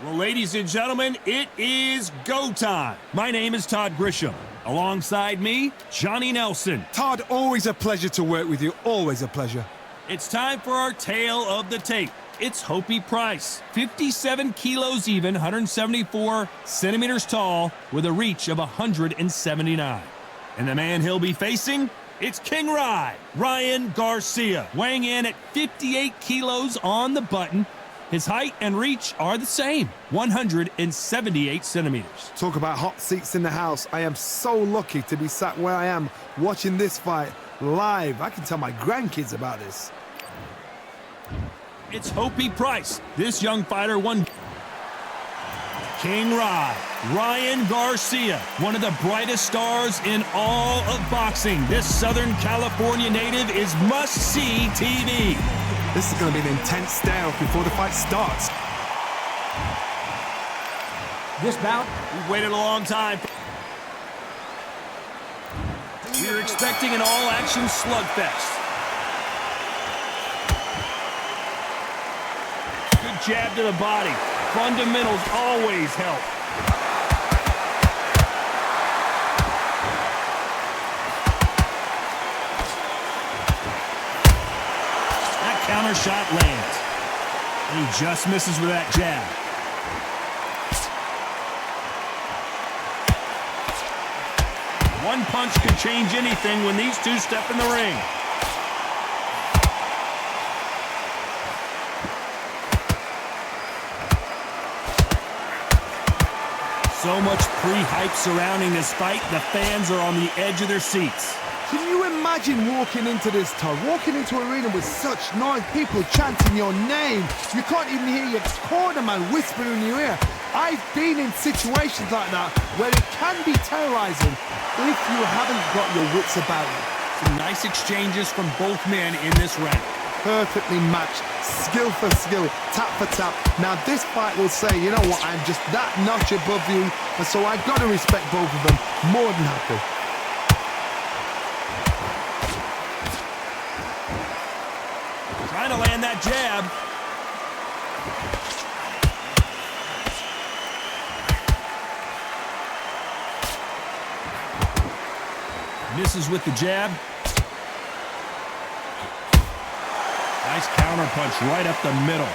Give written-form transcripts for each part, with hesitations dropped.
Well, ladies and gentlemen, it is go time. My name is Todd Grisham. Alongside me, Johnny Nelson. Todd, always a pleasure to work with you. Always a pleasure. It's time for our tale of the tape. It's Hopey Price, 57 kilos even, 174 centimeters tall, with a reach of 179. And the man he'll be facing, it's King Ryan Garcia, weighing in at 58 kilos on the button. His height and reach are the same, 178 centimeters. Talk about hot seats in the house. I am so lucky to be sat where I am watching this fight live. I can tell my grandkids about this. It's Hopey Price. This young fighter won. King Ryan Garcia, one of the brightest stars in all of boxing. This Southern California native is must-see TV. This is going to be an intense stare-off before the fight starts. This bout, we've waited a long time. We're expecting an all-action slugfest. Good jab to the body. Fundamentals always help. Counter shot lands. And he just misses with that jab. One punch could change anything when these two step in the ring. So much pre-hype surrounding this fight, the fans are on the edge of their seats. Can you imagine walking into this, Todd? Walking into an arena with such noise, people chanting your name. You can't even hear your cornerman whispering in your ear. I've been in situations like that where it can be terrorizing if you haven't got your wits about you. Some nice exchanges from both men in this round. Perfectly matched, skill for skill, tap for tap. Now this fight will say, you know what, I'm just that notch above you, and so I've got to respect both of them more than happy. Trying to land that jab. Misses with the jab. Nice counter punch right up the middle.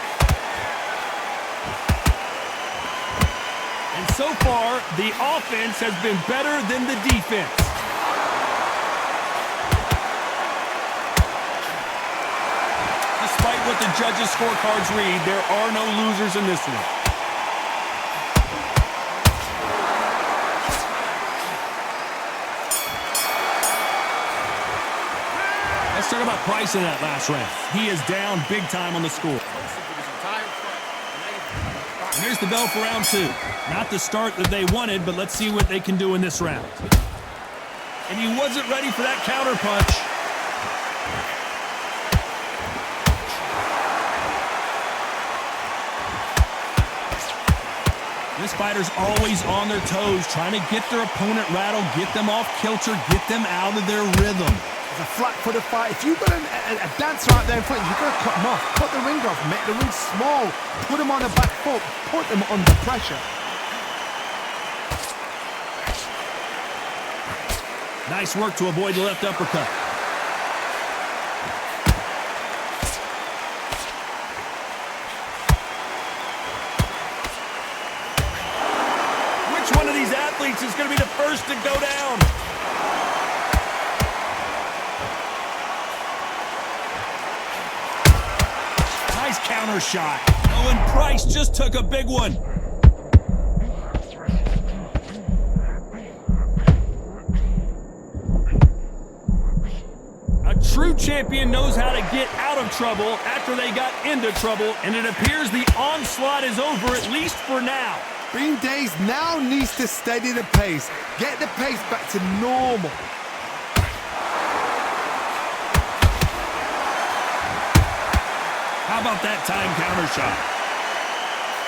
And so far, the offense has been better than the defense. Despite what the judges' scorecards read, there are no losers in this one. Let's talk about Price in that last round. He is down big time on the score. And here's the bell for round two. Not the start that they wanted, but let's see what they can do in this round. And he wasn't ready for that counter punch. This fighter's always on their toes, trying to get their opponent rattled, get them off kilter, get them out of their rhythm. It's a flat-footed fight. If you've got a dancer out there in front, you've got to cut them off. Cut the ring off, make the ring small. Put them on the back foot, put them under pressure. Nice work to avoid the left uppercut. Which one of these athletes is going to be the first to go down? Nice counter shot. Oh, and Price just took a big one. A true champion knows how to get out of trouble after they got into trouble, and it appears the onslaught is over, at least for now. Green Days now needs to steady the pace. Get the pace back to normal. How about that time counter shot?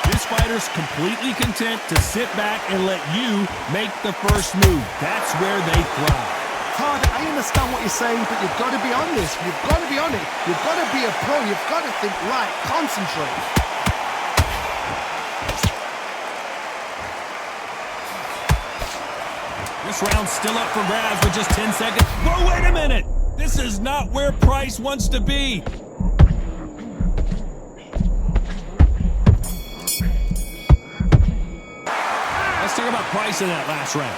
This fighter's completely content to sit back and let you make the first move. That's where they thrive. hard. I understand what you're saying, but you've got to be on this. You've got to be on it. You've got to be a pro. You've got to think right. Concentrate. This round's still up for grabs with just 10 seconds. Whoa, wait a minute! This is not where Price wants to be. Let's talk about Price in that last round.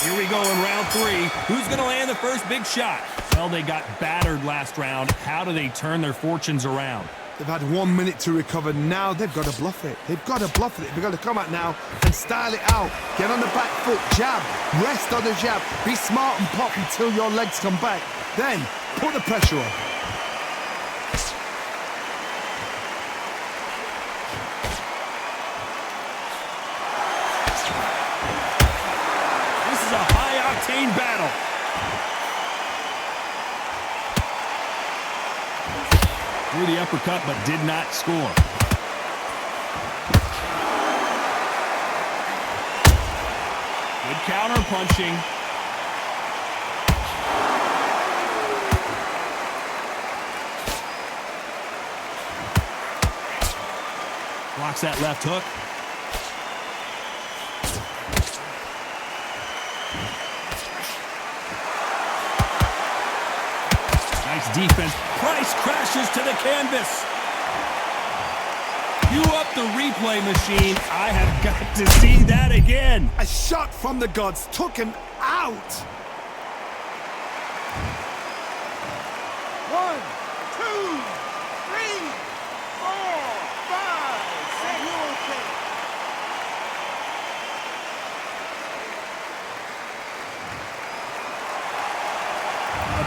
Here we go in round 3. Who's going to land the first big shot? Well, they got battered last round. How do they turn their fortunes around? They've had 1 minute to recover. Now they've got to bluff it. They've got to bluff it. They've got to come out now and style it out. Get on the back foot, jab, rest on the jab. Be smart and pop until your legs come back. Then put the pressure on. This is a high-octane battle. Threw the uppercut, but did not score. Good counter punching. Blocks that left hook. Nice defense. Price crashes to the canvas. You up the replay machine. I have got to see that again. A shot from the gods took him out. 1, 2, 3, 4, 5, 6. You okay?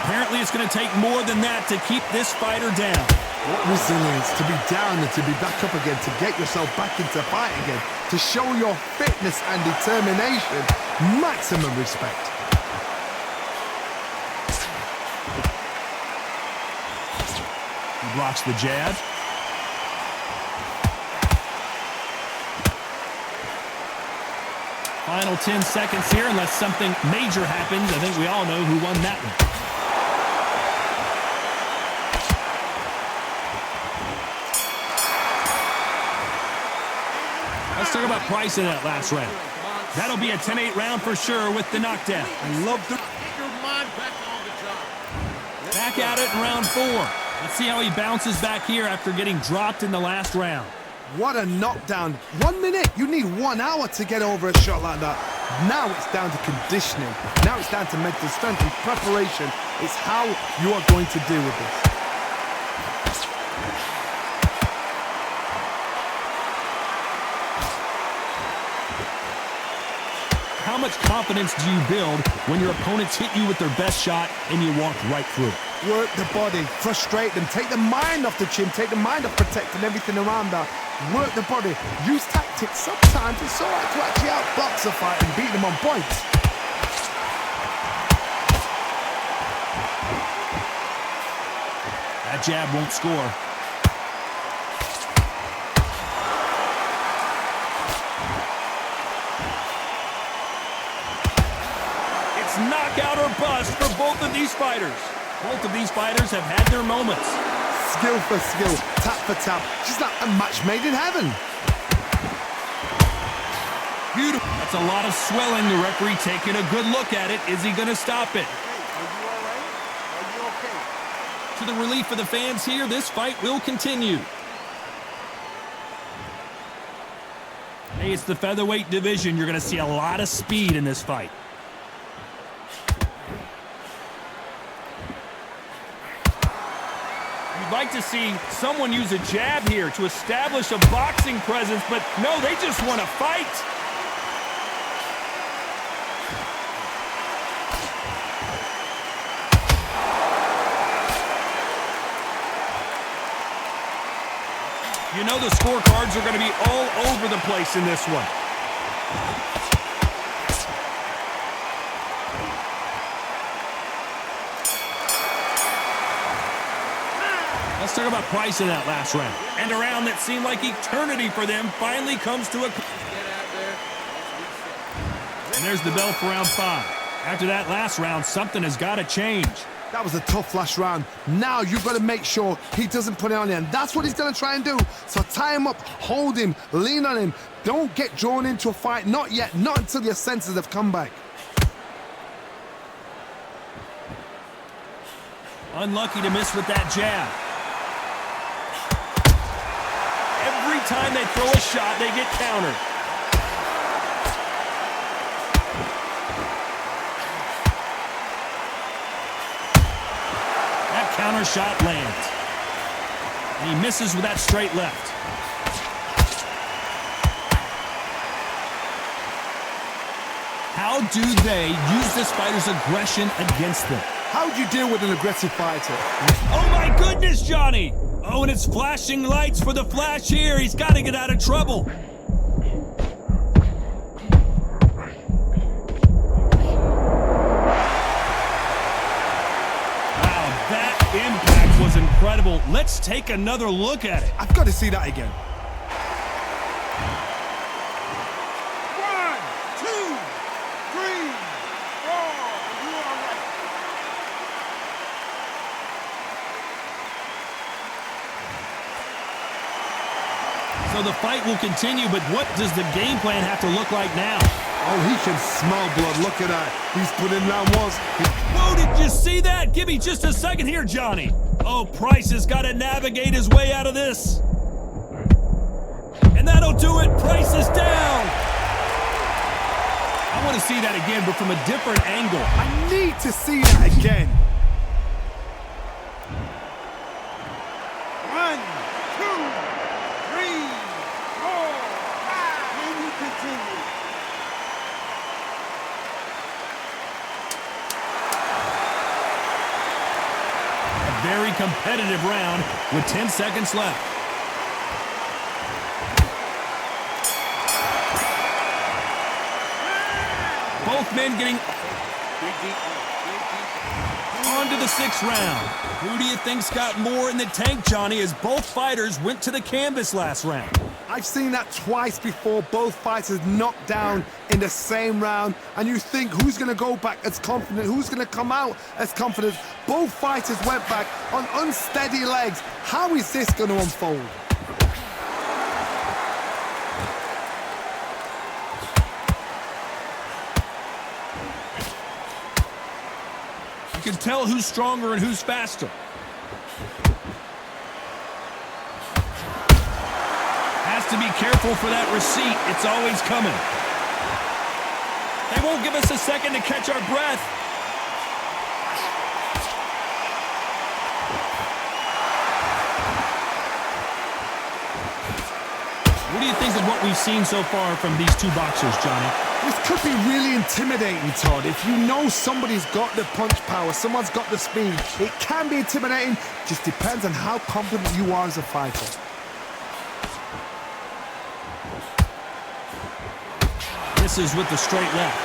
Apparently it's going to take more than that to keep this fighter down. What resilience to be down and to be back up again, to get yourself back into fight again, to show your fitness and determination. Maximum respect. He blocks the jab. Final 10 seconds here, unless something major happens. I think we all know who won that one. Let's talk about Price in that last round. That'll be a 10-8 round for sure with the knockdown. I love the... Back at it in round 4. Let's see how he bounces back here after getting dropped in the last round. What a knockdown. 1 minute. You need 1 hour to get over a shot like that. Now it's down to conditioning. Now it's down to mental strength and preparation. It's how you are going to deal with this. How much confidence do you build when your opponents hit you with their best shot and you walk right through it? Work the body, frustrate them, take the mind off the chin, take the mind off protecting everything around that. Work the body, use tactics. Sometimes it's all right to actually outbox a fight and beat them on points. That jab won't score. It's knockout or bust for both of these fighters. Both of these fighters have had their moments. Skill for skill, tap for tap, just like a match made in heaven. Beautiful. That's a lot of swelling. The referee taking a good look at it. Is he going to stop it? Are you all right? Are you okay? To the relief of the fans here, this fight will continue. Hey, it's the featherweight division. You're going to see a lot of speed in this fight. You'd like to see someone use a jab here to establish a boxing presence, but no, they just want to fight. You know the scorecards are going to be all over the place in this one. Let's talk about Price in that last round. And a round that seemed like eternity for them finally comes to a... And there's the bell for round 5. After that last round, something has got to change. That was a tough last round. Now you've got to make sure he doesn't put it on you, and that's what he's going to try and do. So tie him up, hold him, lean on him. Don't get drawn into a fight. Not yet. Not until your senses have come back. Unlucky to miss with that jab. Every time they throw a shot, they get countered. That counter shot lands. And he misses with that straight left. How do they use this fighter's aggression against them? How do you deal with an aggressive fighter? Oh my goodness, Johnny! Oh, and it's flashing lights for the flash here. He's got to get out of trouble. Wow, that impact was incredible. Let's take another look at it. I've got to see that again. 1, 2, 3, 4. You are right. So the fight will continue, but what does the game plan have to look like now? Oh, he can smell blood. Look at that. He's put in round once. Whoa, did you see that? Give me just a second here, Johnny. Oh, Price has got to navigate his way out of this. And that'll do it. Price is down. I want to see that again, but from a different angle. I need to see that again. 1, 2, 3, 4, 5. Can you continue? A very competitive round with 10 seconds left. Both men getting on to the 6th round. Who do you think's got more in the tank, Johnny, as both fighters went to the canvas last round? I've seen that twice before, both fighters knocked down in the same round, and you think who's going to go back as confident, who's going to come out as confident. Both fighters went back on unsteady legs. How is this going to unfold? You can tell who's stronger and who's faster. Has to be careful for that receipt. It's always coming. They won't give us a second to catch our breath. What do you think of what we've seen so far from these two boxers, Johnny? This could be really intimidating, Todd. If you know somebody's got the punch power, someone's got the speed, it can be intimidating. Just depends on how confident you are as a fighter. This is with the straight left.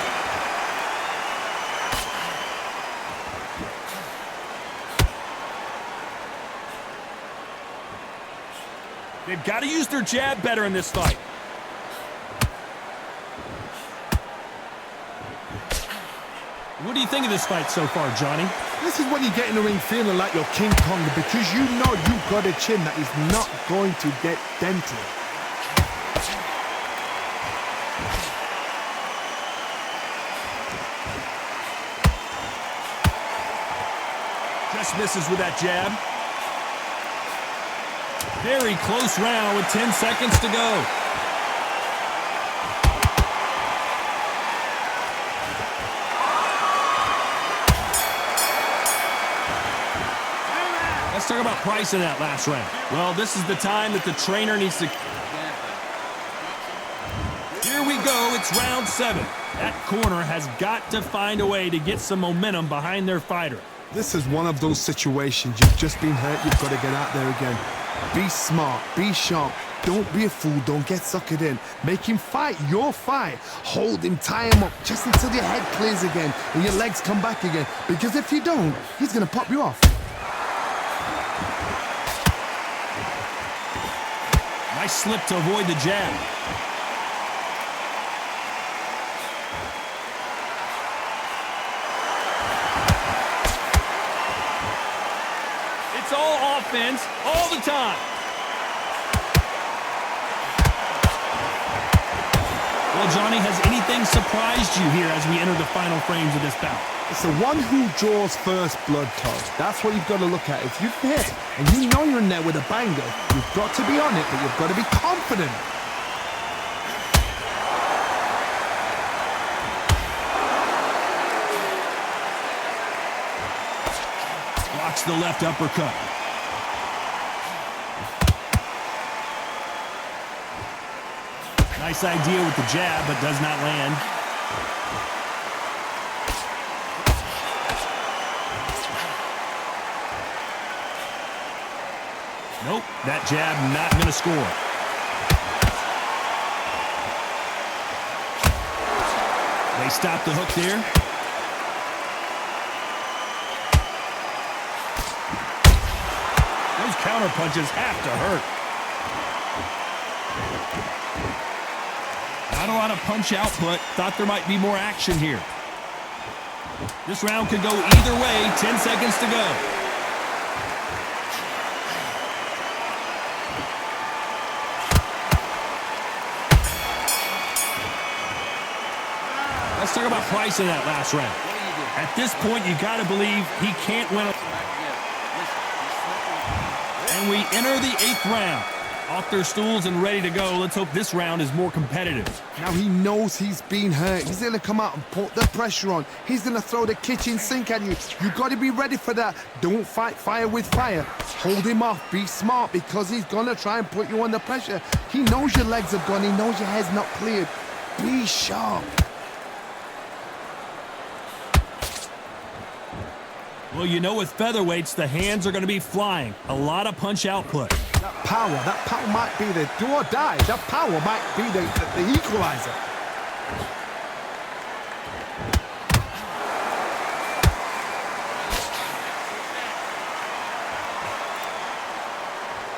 They've got to use their jab better in this fight. What do you think of this fight so far, Johnny? This is when you get in the ring feeling like you're King Kong, because you know you've got a chin that is not going to get dented. Just misses with that jab. Very close round with 10 seconds to go. Let's talk about Price in that last round. Well, this is the time that the trainer needs to... Here we go, it's round 7. That corner has got to find a way to get some momentum behind their fighter. This is one of those situations. You've just been hurt, you've got to get out there again. Be smart, be sharp, don't be a fool, don't get suckered in. Make him fight your fight. Hold him, tie him up, just until your head clears again and your legs come back again. Because if you don't, he's going to pop you off. Nice slip to avoid the jab. It's all offense all the time. Well, Johnny, has anything surprised you here as we enter the final frames of this bout? It's the one who draws first blood, Todd. That's what you've got to look at. If you've hit and you know you're in there with a banger, you've got to be on it, but you've got to be confident. Blocks the left uppercut. Nice idea with the jab, but does not land. Nope, that jab not going to score. They stop the hook there. Those counter punches have to hurt. Not a lot of punch output. Thought there might be more action here. This round could go either way. 10 seconds to go. Let's talk about Price in that last round. At this point, you got to believe he can't win. And we enter the 8th round. Off their stools and ready to go. Let's hope this round is more competitive. Now he knows he's been hurt. He's going to come out and put the pressure on. He's going to throw the kitchen sink at you. You got to be ready for that. Don't fight fire with fire. Hold him off. Be smart because he's going to try and put you under pressure. He knows your legs are gone. He knows your head's not cleared. Be sharp. Well, you know with featherweights, the hands are going to be flying. A lot of punch output. That power might be the do or die. That power might be the equalizer.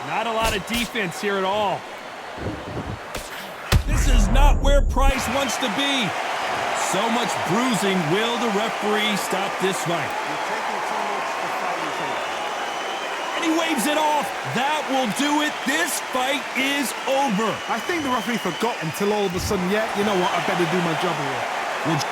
Not a lot of defense here at all. This is not where Price wants to be. So much bruising. Will the referee stop this fight? And he waves it off. That will do it. This fight is over. I think the referee forgot until all of a sudden, yeah, you know what, I better do my job here. Well,